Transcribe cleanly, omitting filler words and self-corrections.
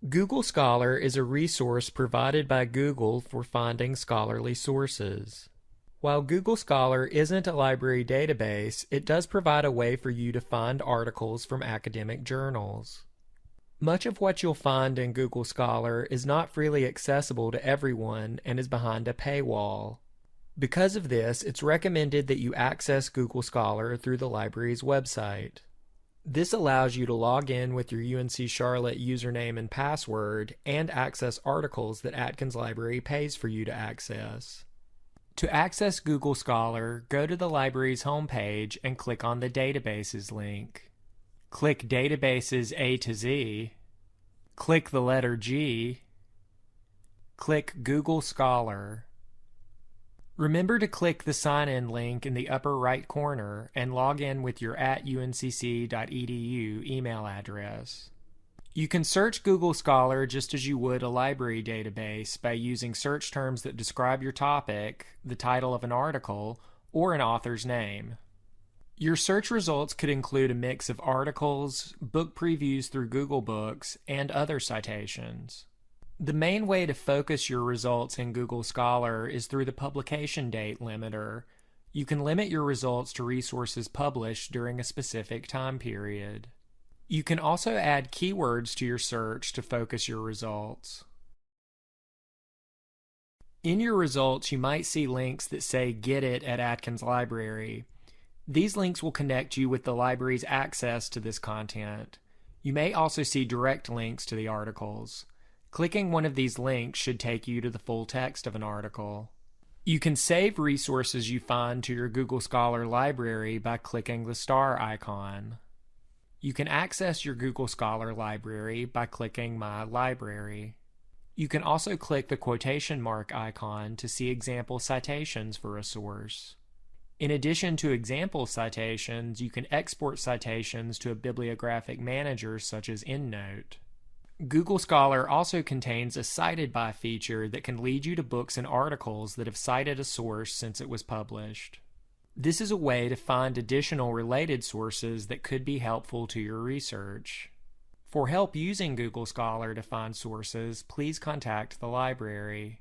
Google Scholar is a resource provided by Google for finding scholarly sources. While Google Scholar isn't a library database, it does provide a way for you to find articles from academic journals. Much of what you'll find in Google Scholar is not freely accessible to everyone and is behind a paywall. Because of this, it's recommended that you access Google Scholar through the library's website. This allows you to log in with your UNC Charlotte username and password and access articles that Atkins Library pays for you to access. To access Google Scholar, go to the library's homepage and click on the Databases link. Click Databases A to Z, click the letter G, click Google Scholar. Remember to click the sign-in link in the upper right corner and log in with your @uncc.edu email address. You can search Google Scholar just as you would a library database by using search terms that describe your topic, the title of an article, or an author's name. Your search results could include a mix of articles, book previews through Google Books, and other citations. The main way to focus your results in Google Scholar is through the publication date limiter. You can limit your results to resources published during a specific time period. You can also add keywords to your search to focus your results. In your results, you might see links that say "Get it" at Atkins Library. These links will connect you with the library's access to this content. You may also see direct links to the articles. Clicking one of these links should take you to the full text of an article. You can save resources you find to your Google Scholar library by clicking the star icon. You can access your Google Scholar library by clicking My Library. You can also click the quotation mark icon to see example citations for a source. In addition to example citations, you can export citations to a bibliographic manager such as EndNote. Google Scholar also contains a Cited By feature that can lead you to books and articles that have cited a source since it was published. This is a way to find additional related sources that could be helpful to your research. For help using Google Scholar to find sources, please contact the library.